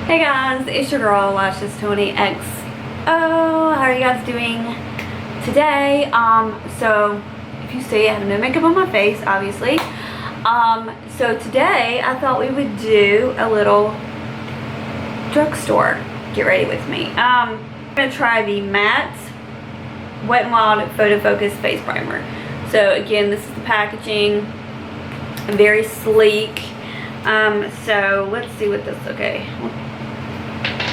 Hey guys, it's your girl Lashes 20X. Oh, how are you guys doing today? So if you see, I have no makeup on my face, obviously. So today I thought we would do a little drugstore. Get ready with me. I'm gonna try the matte Wet n Wild Photo Focus Face Primer. So again, this is the packaging. Very sleek. So let's see what this. Okay.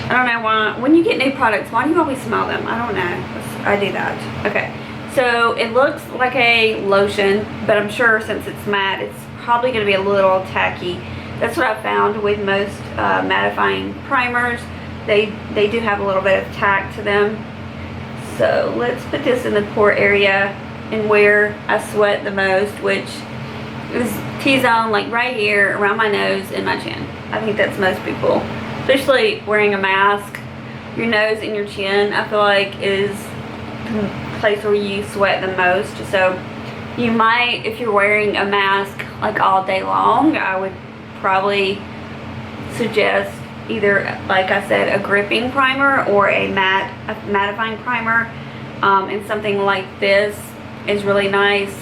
I don't know why, when you get new products, why do you always smell them? I don't know. I do that. Okay. So it looks like a lotion, but I'm sure since it's matte, it's probably going to be a little tacky. That's what I found with most mattifying primers. They do have a little bit of tack to them. So let's put this in the pore area and where I sweat the most, which is T-zone, like right here around my nose and my chin. I think that's most people. Especially wearing a mask, your nose and your chin, I feel like, is the place where you sweat the most. So you might, if you're wearing a mask like all day long, I would probably suggest either, like I said, a gripping primer or a mattifying primer. And something like this is really nice.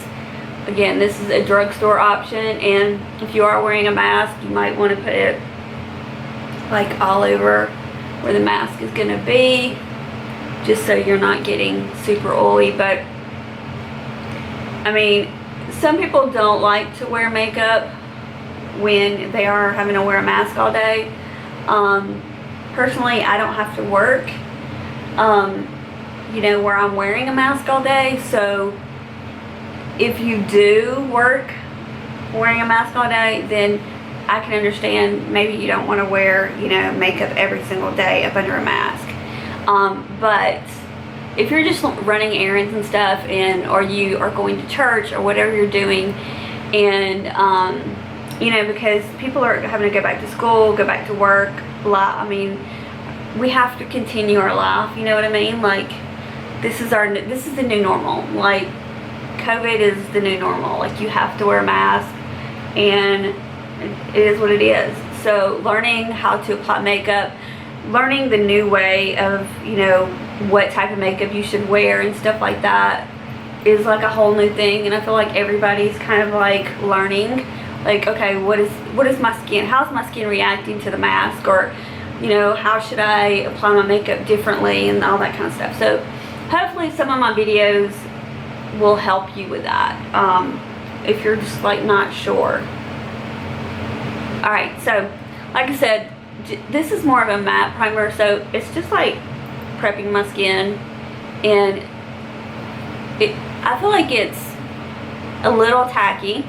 Again, this is a drugstore option, and if you are wearing a mask, you might want to put it like all over where the mask is going to be, just so you're not getting super oily. But I mean, some people don't like to wear makeup when they are having to wear a mask all day. Personally, I don't have to work you know, where I'm wearing a mask all day. So if you do work wearing a mask all day, then I can understand maybe you don't want to wear, you know, makeup every single day up under a mask. But if you're just running errands and stuff, or you are going to church or whatever you're doing, and you know, because people are having to go back to school, go back to work a lot. I mean, we have to continue our life. You know what I mean? Like, this is the new normal. Like, COVID is the new normal. Like, you have to wear a mask, and it is what it is. So learning how to apply makeup, learning the new way of, you know, what type of makeup you should wear and stuff like that is like a whole new thing. And I feel like everybody's kind of like learning, like, okay, what is my skin, how's my skin reacting to the mask, or, you know, how should I apply my makeup differently and all that kind of stuff. So hopefully some of my videos will help you with that, if you're just like not sure. Alright, so like I said, this is more of a matte primer, so it's just like prepping my skin, and I feel like it's a little tacky,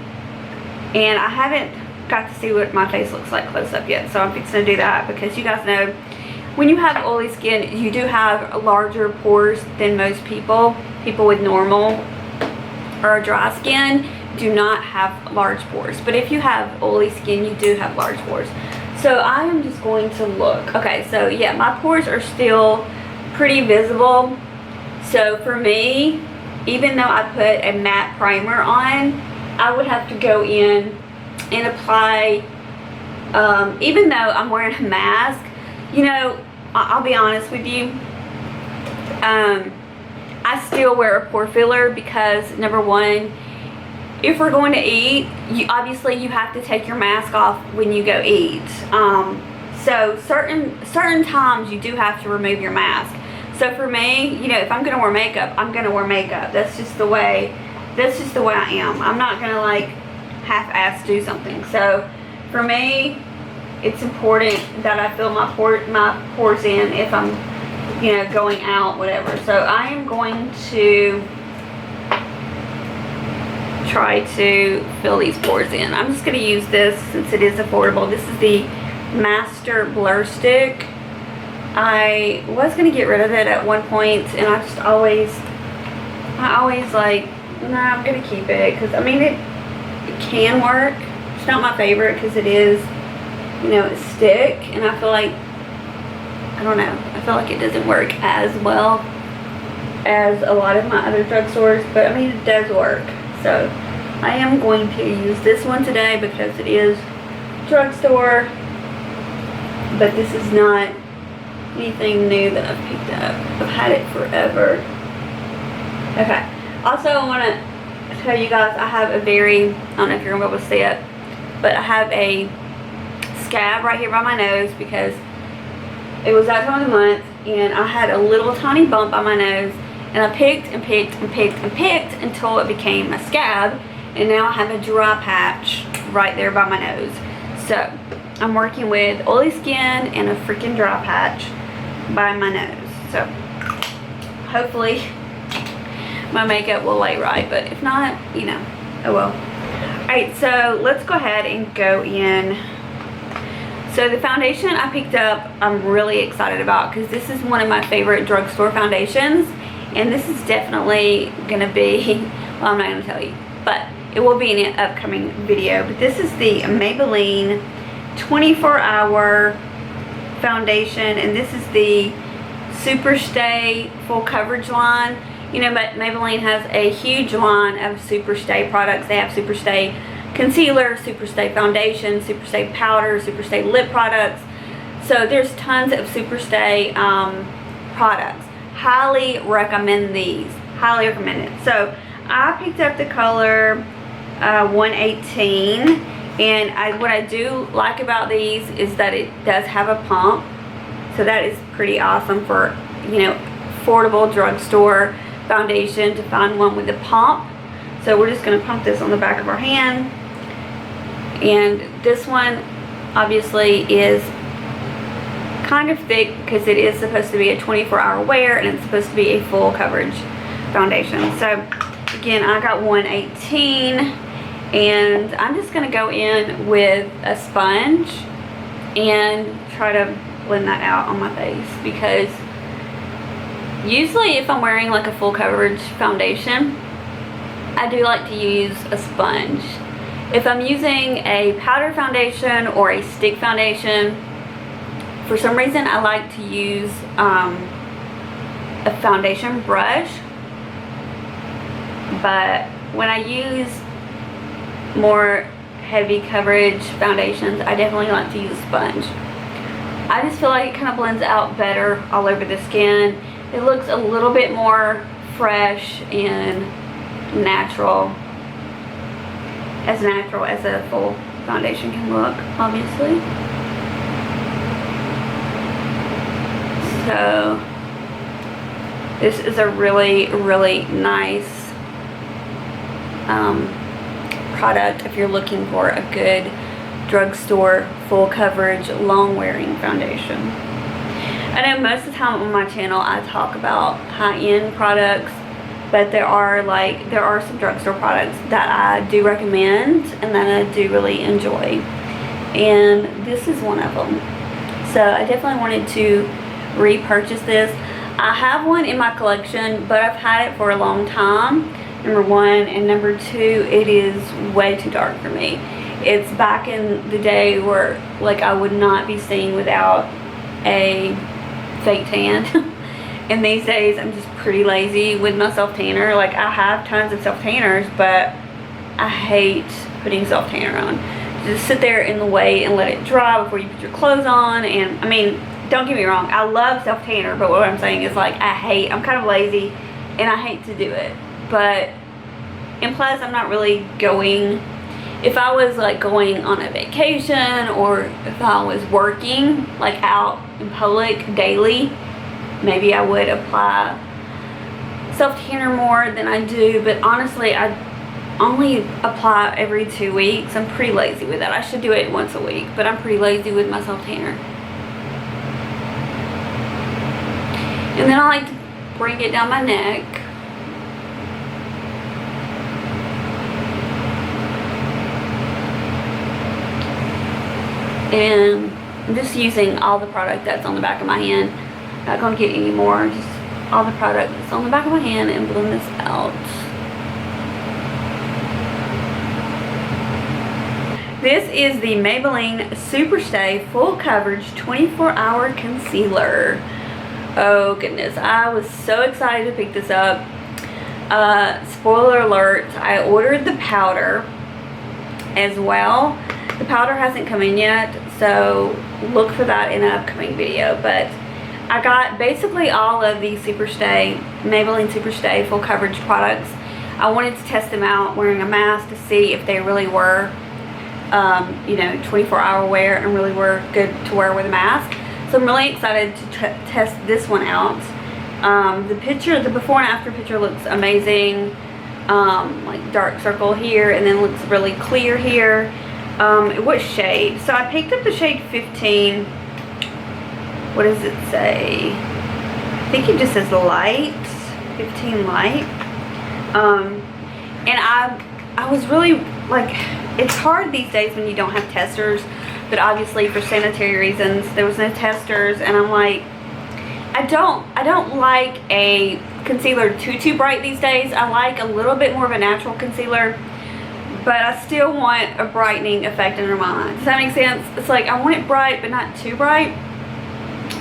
and I haven't got to see what my face looks like close up yet, so I'm fixing to do that, because you guys know when you have oily skin, you do have larger pores than most people. People with normal or dry skin do not have large pores, but if you have oily skin, you do have large pores. So I am just going to look. Okay, so yeah, my pores are still pretty visible. So for me, even though I put a matte primer on, I would have to go in and apply, even though I'm wearing a mask, you know, I'll be honest with you, I still wear a pore filler, because number one, if we're going to eat, obviously you have to take your mask off when you go eat. So certain times you do have to remove your mask. So for me, you know, if I'm gonna wear makeup, I'm gonna wear makeup. That's just the way I am. I'm not gonna like half-ass do something. So for me, it's important that I fill my pores in if I'm, you know, going out, whatever. So I am going to try to fill these pores in. I'm just going to use this since it is affordable. This is the Master Blur Stick. I was going to get rid of it at one point, and I always like, nah, I'm going to keep it, because I mean, it can work. It's not my favorite because it is, you know, it's stick, and I feel like, I don't know, I feel like it doesn't work as well as a lot of my other drugstores, but I mean, it does work. So I am going to use this one today because it is drugstore. but this is not anything new that I've picked up. I've had it forever. Okay. Also, I want to tell you guys I have a very, I don't know if you're going to be able to see it, but I have a scab right here by my nose because it was that time of the month and I had a little tiny bump on my nose, and I picked and picked and picked and picked until it became a scab, and now I have a dry patch right there by my nose. So I'm working with oily skin and a freaking dry patch by my nose. So hopefully my makeup will lay right, but if not, you know, oh well. Alright, so let's go ahead and go in. So the foundation I picked up, I'm really excited about because this is one of my favorite drugstore foundations, and this is definitely gonna be, well, I'm not gonna tell you, but it will be in an upcoming video. But this is the Maybelline 24-hour foundation, and this is the Super Stay full coverage line. You know, but Maybelline has a huge line of Super Stay products. They have Super Stay concealer, Super Stay foundation, Super Stay powder, Super Stay lip products. So there's tons of Super Stay products. Highly recommend these. Highly recommend it. So I picked up the color 118, and what I do like about these is that it does have a pump. So that is pretty awesome for, you know, affordable drugstore foundation to find one with a pump. So we're just going to pump this on the back of our hand, and this one obviously is kind of thick because it is supposed to be a 24-hour wear, and it's supposed to be a full coverage foundation. So again, I got 118, and I'm just going to go in with a sponge and try to blend that out on my face, because usually if I'm wearing like a full coverage foundation, I do like to use a sponge. If I'm using a powder foundation or a stick foundation, for some reason I like to use a foundation brush. But when I use more heavy coverage foundations, I definitely like to use a sponge. I just feel like it kind of blends out better all over the skin. It looks a little bit more fresh and natural as a full foundation can look, obviously. So this is a really, really nice product if you're looking for a good drugstore full coverage long wearing foundation. I know most of the time on my channel I talk about high-end products, but there are some drugstore products that I do recommend and that I do really enjoy, and this is one of them. So I definitely wanted to repurchase this. I have one in my collection, but I've had it for a long time, number one, and number two, it is way too dark for me. It's back in the day where like I would not be seen without a fake tan. And these days I'm just pretty lazy with my self tanner. Like, I have tons of self tanners, but I hate putting self tanner on. Just sit there in the way and let it dry before you put your clothes on. And I mean, don't get me wrong, I love self tanner, but what I'm saying is, like, I'm kind of lazy and I hate to do it. But, and plus I'm not really going, if I was like going on a vacation or if I was working like out in public daily, maybe I would apply self-tanner more than I do. But honestly, I only apply every 2 weeks. I'm pretty lazy with that. I should do it once a week, but I'm pretty lazy with my self-tanner. And then I like to bring it down my neck. And I'm just using all the product that's on the back of my hand. Not going to get any more, just all the product that's on the back of my hand, and blend this out. This is the Maybelline Super Stay Full Coverage 24-Hour Concealer. Oh goodness, I was so excited to pick this up. Spoiler alert, I ordered the powder as well. The powder hasn't come in yet, so look for that in an upcoming video. But I got basically all of the Maybelline Superstay full coverage products. I wanted to test them out wearing a mask to see if they really were, you know, 24-hour wear and really were good to wear with a mask. So I'm really excited to test this one out. The before and after picture looks amazing. Like dark circle here, and then looks really clear here. What shade? So I picked up the shade 15. What does it say? I think it just says light. 15 light. And I was really, like, it's hard these days when you don't have testers, but obviously for sanitary reasons there was no testers, and I'm like, I don't like a concealer too bright these days. I like a little bit more of a natural concealer, but I still want a brightening effect under my eye. Does that make sense? It's like I want it bright but not too bright.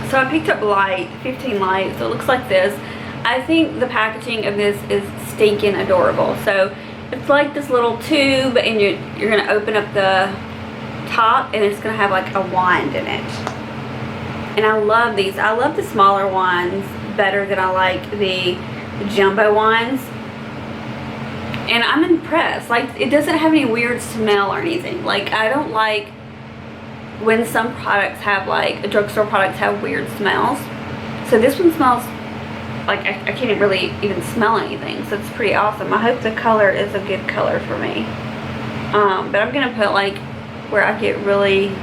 So I picked up light, 15 light, so it looks like this. I think the packaging of this is stinking adorable. So it's like this little tube, and you're gonna open up the top, and it's gonna have like a wand in it. And I love these. I love the smaller ones better than I like the jumbo ones. And I'm impressed. Like, it doesn't have any weird smell or anything. Like, I don't like when some products have, like, drugstore products have weird smells. So this one smells like I can't really even smell anything. So it's pretty awesome. I hope the color is a good color for me. But I'm going to put, like, where I get really,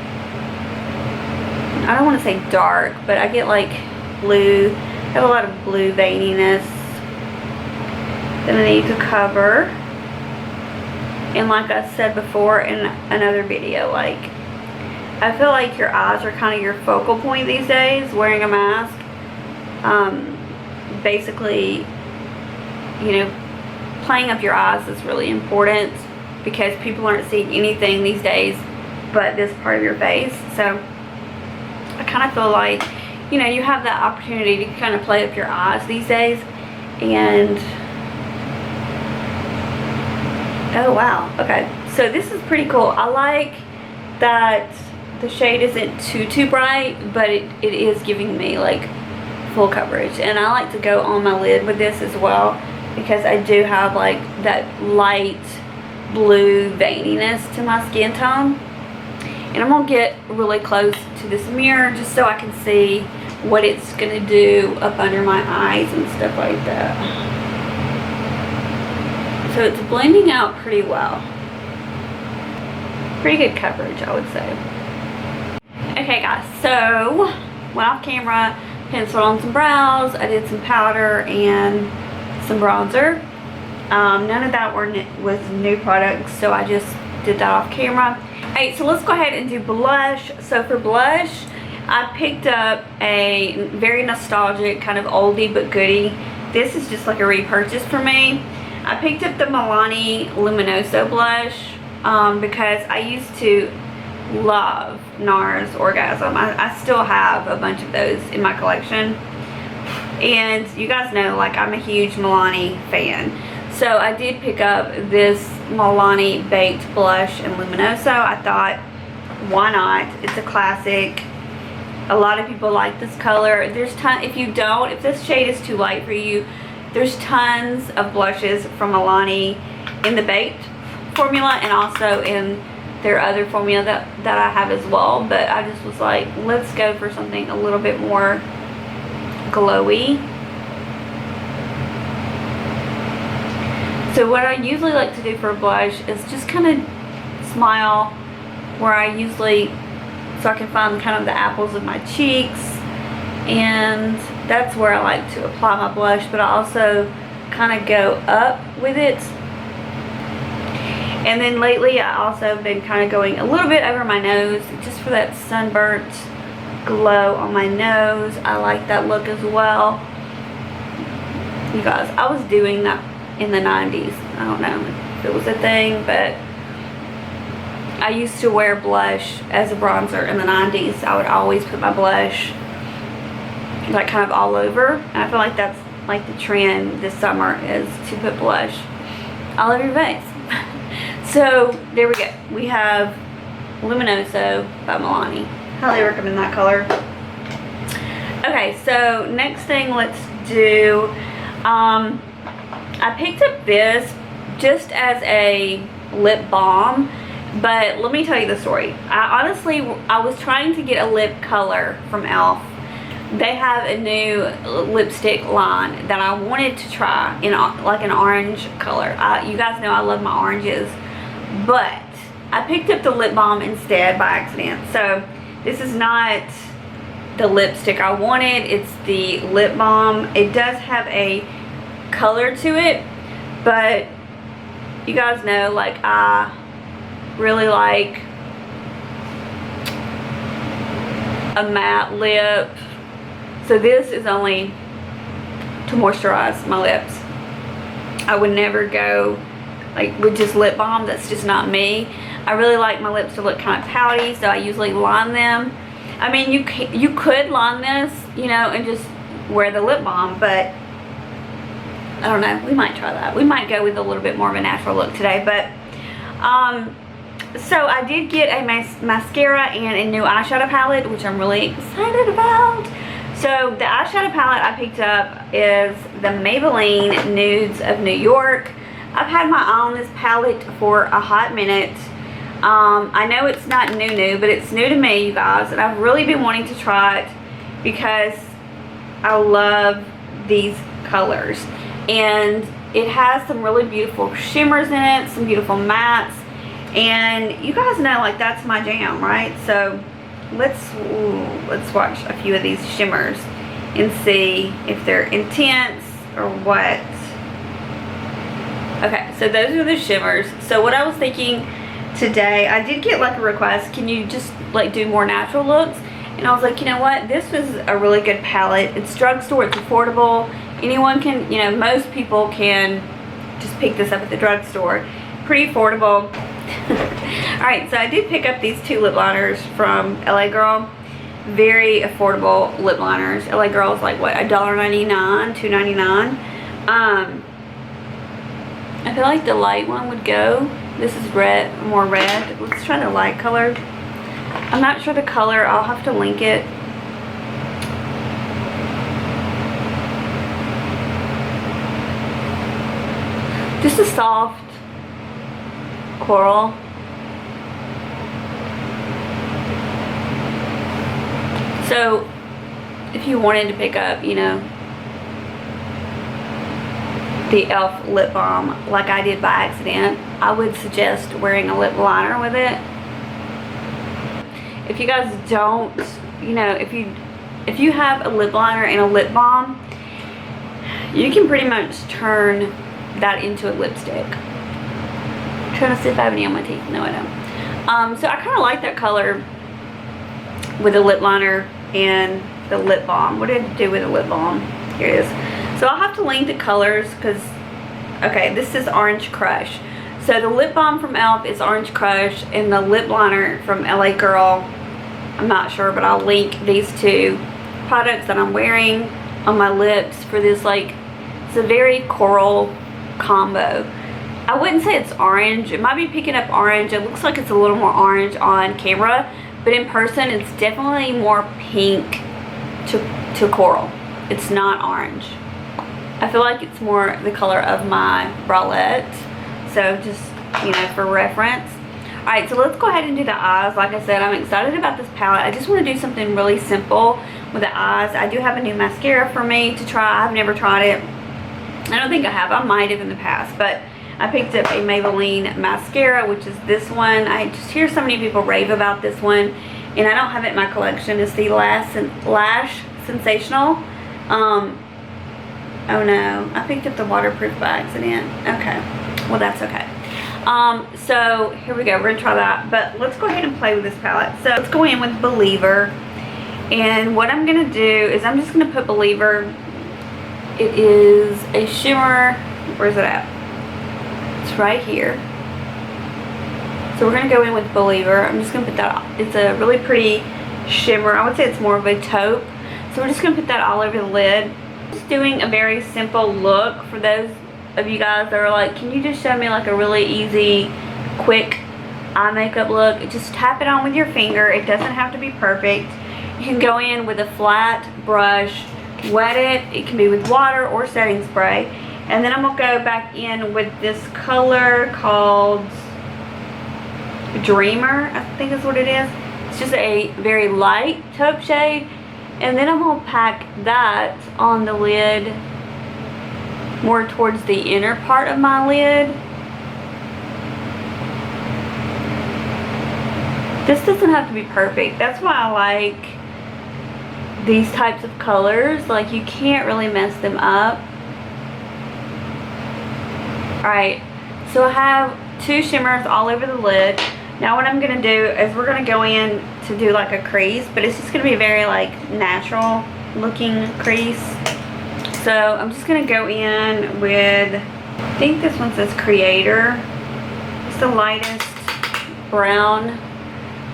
I don't want to say dark, but I get, like, blue. I have a lot of blue veininess that I need to cover. And like I said before in another video, like, I feel like your eyes are kind of your focal point these days, wearing a mask. Basically, you know, playing up your eyes is really important because people aren't seeing anything these days but this part of your face. So I kind of feel like, you know, you have that opportunity to kind of play up your eyes these days. And oh wow, okay, so this is pretty cool. I like that the shade isn't too bright, but it is giving me like full coverage. And I like to go on my lid with this as well because I do have like that light blue veininess to my skin tone. And I'm gonna get really close to this mirror just so I can see what it's gonna do up under my eyes and stuff like that. So it's blending out pretty well. Pretty good coverage, I would say. Okay guys, so went off camera, penciled on some brows, I did some powder and some bronzer. None of that was new products, so I just did that off camera. Alright, so let's go ahead and do blush. So for blush, I picked up a very nostalgic, kind of oldie but goodie. This is just like a repurchase for me. I picked up the Milani Luminoso blush because I used to love NARS Orgasm. I still have a bunch of those in my collection. And you guys know, like, I'm a huge Milani fan. So I did pick up this Milani Baked Blush in Luminoso. I thought, why not? It's a classic. A lot of people like this color. There's if this shade is too light for you, there's tons of blushes from Milani in the Baked formula and also in their other formula that I have as well. But I just was like, let's go for something a little bit more glowy. So what I usually like to do for a blush is just kind of smile where I usually, so I can find kind of the apples of my cheeks, and that's where I like to apply my blush, but I also kind of go up with it. And then lately I also been kind of going a little bit over my nose just for that sunburnt glow on my nose. I like that look as well. You guys, I was doing that in the 90s. I don't know if it was a thing, but I used to wear blush as a bronzer in the 90s. I would always put my blush like kind of all over, and I feel like that's like the trend this summer, is to put blush all over your face. So there we go. We have Luminoso by Milani. Highly recommend that color. Okay, so next thing, let's do, I picked up this just as a lip balm, but let me tell you the story. I was trying to get a lip color from e.l.f. They have a new lipstick line that I wanted to try in like an orange color. You guys know I love my oranges, but I picked up the lip balm instead by accident. So this is not the lipstick I wanted, it's the lip balm. It does have a color to it, but you guys know, like, I really like a matte lip. So this is only to moisturize my lips. I would never go like with just lip balm. That's just not me. I really like my lips to look kind of pouty, so I usually line them. I mean, you could line this, you know, and just wear the lip balm, but I don't know. We might try that. We might go with a little bit more of a natural look today, but so I did get a mascara and a new eyeshadow palette, which I'm really excited about. So the eyeshadow palette I picked up is the Maybelline Nudes of New York. I've had my eye on this palette for a hot minute. I know it's not new, but it's new to me, you guys, and I've really been wanting to try it because I love these colors. And it has some really beautiful shimmers in it, some beautiful mattes, and you guys know, like, that's my jam, right? So let's watch a few of these shimmers and see if they're intense or what. Okay, so those are the shimmers. So what I was thinking today, I did get like a request, can you just like do more natural looks? And I was like, you know what, this was a really good palette. It's drugstore, it's affordable. Anyone can, you know, most people can just pick this up at the drugstore. Pretty affordable. Alright, so I did pick up these two lip liners from LA Girl. Very affordable lip liners. LA Girl is like, what, $1.99, $2.99. I feel like the light one would go. This is red, more red. Let's try the light color. I'm not sure the color. I'll have to link it. Just a soft coral. So if you wanted to pick up, you know, the e.l.f. lip balm like I did by accident, I would suggest wearing a lip liner with it. If you guys don't, you know, if you have a lip liner and a lip balm, you can pretty much turn that into a lipstick. I'm trying to see if I have any on my teeth. No, I don't. So I kind of like that color with the lip liner and the lip balm. What did I do with the lip balm? Here it is. So I'll have to link the colors because, okay, this is Orange Crush. So the lip balm from e.l.f. is Orange Crush, and the lip liner from LA Girl, I'm not sure, but I'll link these two products that I'm wearing on my lips for this, like, it's a very coral combo. I wouldn't say it's orange. It might be picking up orange. It looks like it's a little more orange on camera, but in person it's definitely more pink to coral. It's not orange. I feel like it's more the color of my bralette. So just, you know, for reference. Alright, so let's go ahead and do the eyes. Like I said, I'm excited about this palette. I just want to do something really simple with the eyes. I do have a new mascara for me to try. I've never tried it. I don't think I have. I might have in the past, but I picked up a Maybelline mascara, which is this one. I just hear so many people rave about this one, and I don't have it in my collection. It's the Lash Sensational. Oh no, I picked up the waterproof by accident. Okay, well that's okay. So here we go, we're gonna try that, but let's go ahead and play with this palette. So let's go in with Believer, and what I'm gonna do is I'm just gonna put Believer. It is a shimmer. Where's it at? It's right here. So we're gonna go in with Believer. I'm just gonna put that, it's a really pretty shimmer. I would say it's more of a taupe. So we're just gonna put that all over the lid. Just doing a very simple look for those of you guys that are like, can you just show me like a really easy, quick eye makeup look, just tap it on with your finger. It doesn't have to be perfect. You can go in with a flat brush, wet it. It can be with water or setting spray. And then I'm going to go back in with this color called Dreamer, I think is what it is. It's just a very light taupe shade. And then I'm going to pack that on the lid, more towards the inner part of my lid. This doesn't have to be perfect. That's why I like these types of colors. Like, you can't really mess them up. Alright, so I have 2 shimmers all over the lid. Now what I'm going to do is we're going to go in to do like a crease, but it's just going to be very like natural looking crease. So I'm just going to go in with, I think this one says Creator. It's the lightest brown.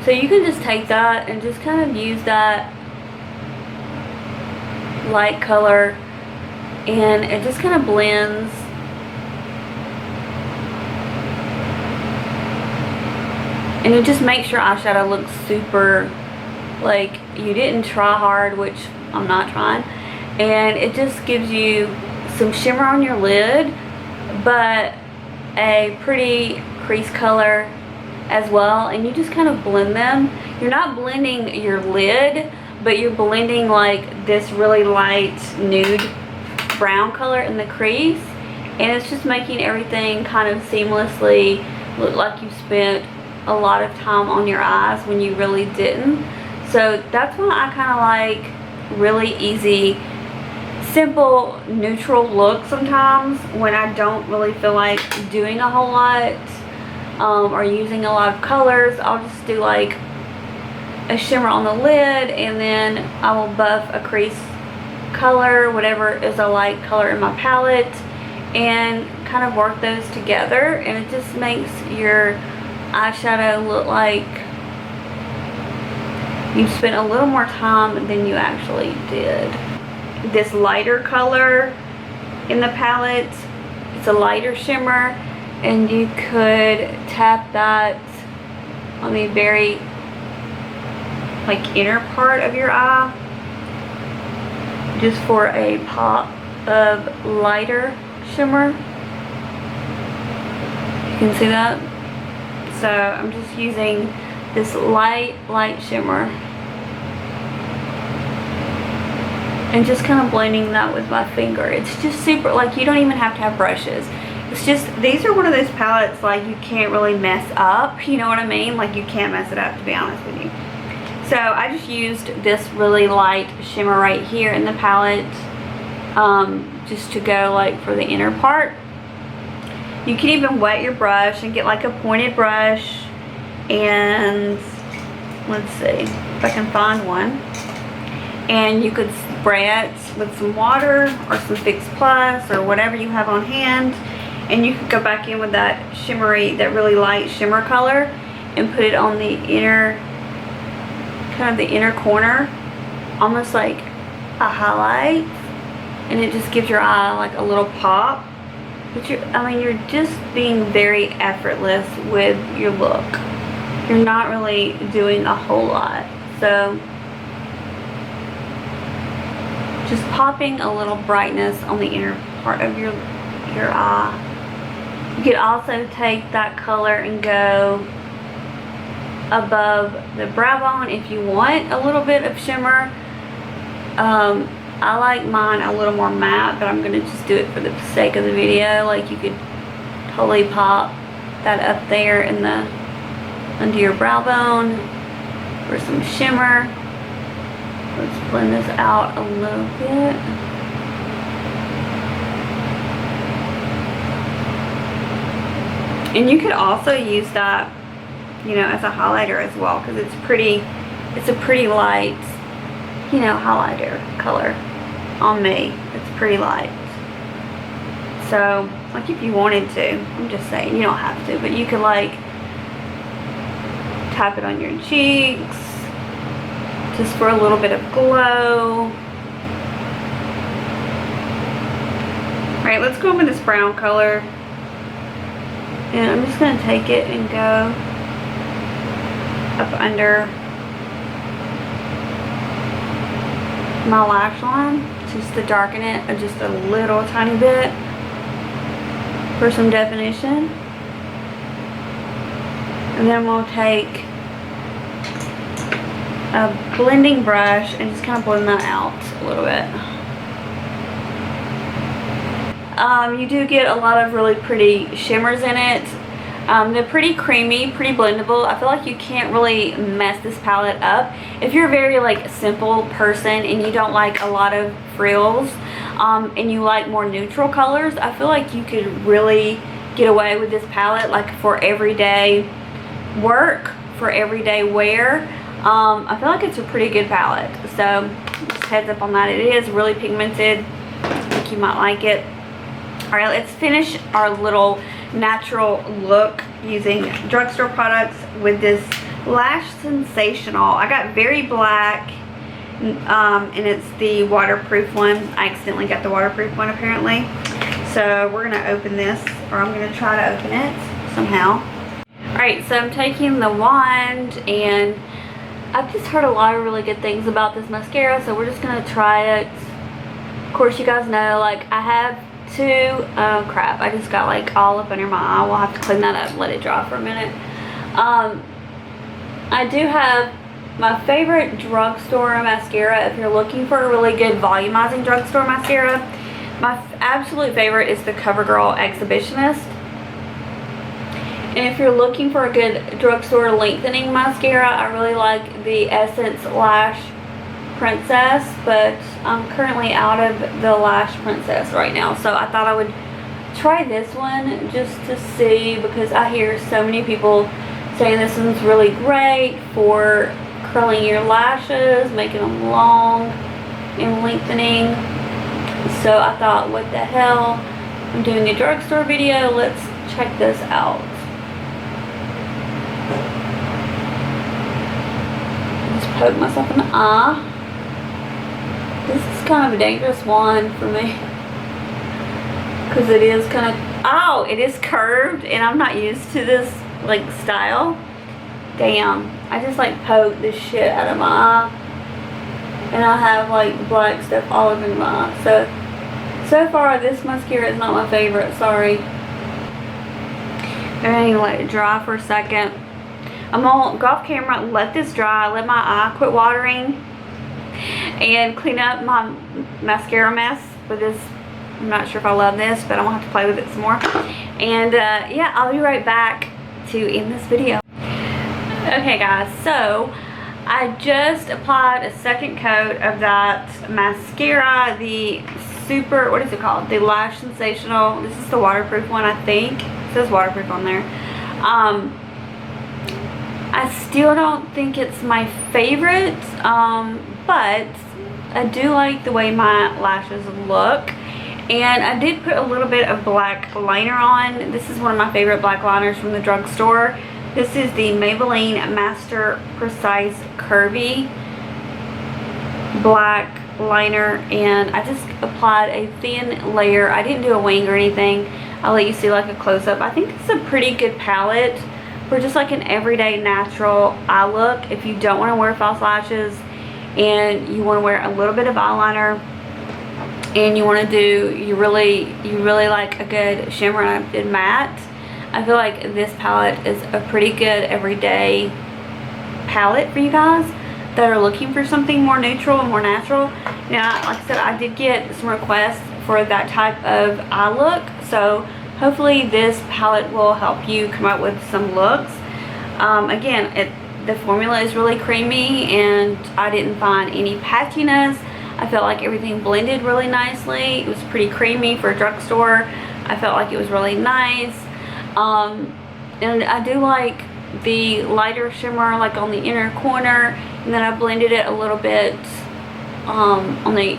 So you can just take that and just kind of use that light color, and it just kind of blends. And it just makes your eyeshadow look super, like you didn't try hard, which I'm not trying. And it just gives you some shimmer on your lid, but a pretty crease color as well. And you just kind of blend them. You're not blending your lid, but you're blending like this really light nude brown color in the crease. And it's just making everything kind of seamlessly look like you spent a lot of time on your eyes when you really didn't. So that's why I kind of like really easy, simple, neutral look sometimes when I don't really feel like doing a whole lot or using a lot of colors. I'll just do like a shimmer on the lid, and then I will buff a crease color, whatever is a light color in my palette, and kind of work those together, and it just makes your eyeshadow look like you spent a little more time than you actually did. This lighter color in the palette, it's a lighter shimmer, and you could tap that on the very like inner part of your eye, just for a pop of lighter shimmer. You can see that. So I'm just using this light shimmer and just kind of blending that with my finger. It's just super, like, you don't even have to have brushes. It's just, these are one of those palettes like you can't really mess up, you know what I mean? Like, you can't mess it up, to be honest with you. So I just used this really light shimmer right here in the palette, just to go like for the inner part. You can even wet your brush and get like a pointed brush, and let's see if I can find one, and you could spray it with some water or some Fix Plus or whatever you have on hand, and you could go back in with that shimmery, that really light shimmer color, and put it on the inner, kind of the inner corner, almost like a highlight, and it just gives your eye like a little pop. But you're just being very effortless with your look. You're not really doing a whole lot. So just popping a little brightness on the inner part of your eye. You could also take that color and go above the brow bone if you want a little bit of shimmer. I like mine a little more matte, but I'm going to just do it for the sake of the video. Like, you could totally pop that up there in the, under your brow bone for some shimmer. Let's blend this out a little bit. And you could also use that, you know, as a highlighter as well, because it's a pretty light, you know, highlighter color on me. It's pretty light. So, like, if you wanted to, I'm just saying, you don't have to, but you could like tap it on your cheeks just for a little bit of glow. Alright, let's go in with this brown color, and I'm just going to take it and go up under my lash line just to darken it just a little tiny bit for some definition. And then we'll take a blending brush and just kind of blend that out a little bit. You do get a lot of really pretty shimmers in it. They're pretty creamy, pretty blendable. I feel like you can't really mess this palette up. If you're a very like simple person and you don't like a lot of frills and you like more neutral colors, I feel like you could really get away with this palette like for everyday work, for everyday wear. I feel like it's a pretty good palette. So just heads up on that. It is really pigmented. I think you might like it. Alright, let's finish our little natural look using Drugstore products with this Lash Sensational. I got Very Black, and it's the waterproof one. I accidentally got the waterproof one apparently. So we're going to open this, or I'm going to try to open it somehow. Alright, so I'm taking the wand, and I've just heard a lot of really good things about this mascara, so we're just going to try it. Of course, you guys know, like, I have crap, I just got like all up under my eye. We'll have to clean that up and let it dry for a minute. I do have my favorite Drugstore mascara. If you're looking for a really good volumizing Drugstore mascara, my absolute favorite is the CoverGirl Exhibitionist. And if you're looking for a good Drugstore lengthening mascara, I really like the Essence Lash Princess, but I'm currently out of the Lash Princess right now, so I thought I would try this one just to see, because I hear so many people saying this one's really great for curling your lashes, making them long and lengthening. So I thought, what the hell, I'm doing a Drugstore video, let's check this out. Just poke myself in the eye. This is kind of a dangerous wand for me, because it is kind of, oh, it is curved, and I'm not used to this like style. Damn, I just like poked the shit out of my eye, and I have like black stuff all over my eye. So far this mascara is not my favorite, sorry. I'm gonna let it dry for a second. I'm gonna go off camera, let this dry, let my eye quit watering, and clean up my mascara mess with this. I'm not sure if I love this, but I'm gonna have to play with it some more. And yeah, I'll be right back to end this video. Okay guys, so I just applied a second coat of that mascara, the super, what is it called? The Lash Sensational. This is the waterproof one, I think. It says waterproof on there. I still don't think it's my favorite, but I do like the way my lashes look. And I did put a little bit of black liner on. This is one of my favorite black liners from the Drugstore. This is the Maybelline Master Precise Curvy black liner, and I just applied a thin layer. I didn't do a wing or anything. I'll let you see like a close-up. I think it's a pretty good palette for just like an everyday natural eye look. If you don't want to wear false lashes and you want to wear a little bit of eyeliner, and you want to do, you really like a good shimmer and matte, I feel like this palette is a pretty good everyday palette for you guys that are looking for something more neutral and more natural. Now, like I said, I did get some requests for that type of eye look, so hopefully this palette will help you come up with some looks. Again, the formula is really creamy, and I didn't find any patchiness. I felt like everything blended really nicely. It was pretty creamy for a Drugstore. I felt like it was really nice. And I do like the lighter shimmer like on the inner corner, and then I blended it a little bit on the,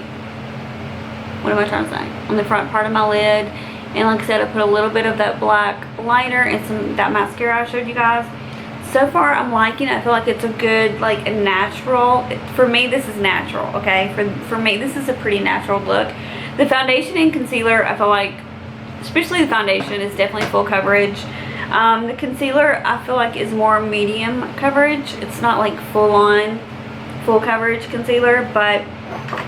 what am I trying to say, on the front part of my lid. And like I said, I put a little bit of that black liner and that mascara I showed you guys. So far I'm liking it. I feel like it's a good, like a natural, for me this is natural, okay? For me this is a pretty natural look. The foundation and concealer, I feel like, especially the foundation, is definitely full coverage. The concealer I feel like is more medium coverage. It's not like full coverage concealer, but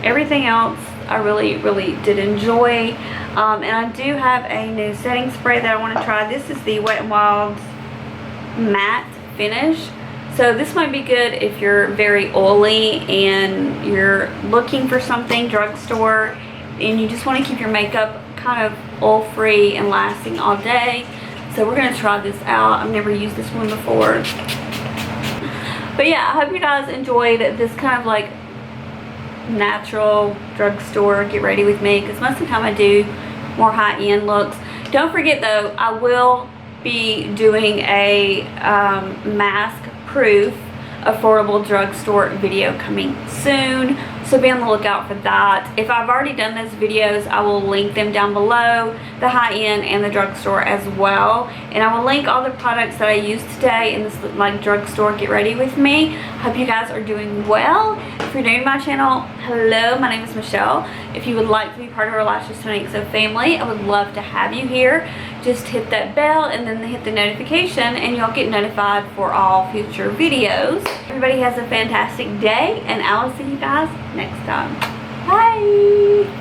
everything else I really did enjoy. And I do have a new setting spray that I want to try. This is the Wet n Wild's matte finish. So this might be good if you're very oily and you're looking for something drugstore and you just want to keep your makeup kind of oil free and lasting all day. So we're going to try this out. I've never used this one before. But yeah, I hope you guys enjoyed this kind of like natural drugstore get ready with me, because most of the time I do more high-end looks. Don't forget though, I will be doing a mask proof affordable drugstore video coming soon, so be on the lookout for that. If I've already done those videos, I will link them down below, the high-end and the drugstore as well, and I will link all the products that I used today in this like drugstore get ready with me. Hope you guys are doing well. If you're new to my channel, hello, my name is Michelle. If you would like to be part of our Lashes to Make So family, I would love to have you here. Just hit that bell and then hit the notification and you'll get notified for all future videos. Everybody has a fantastic day and I will see you guys next time. Bye!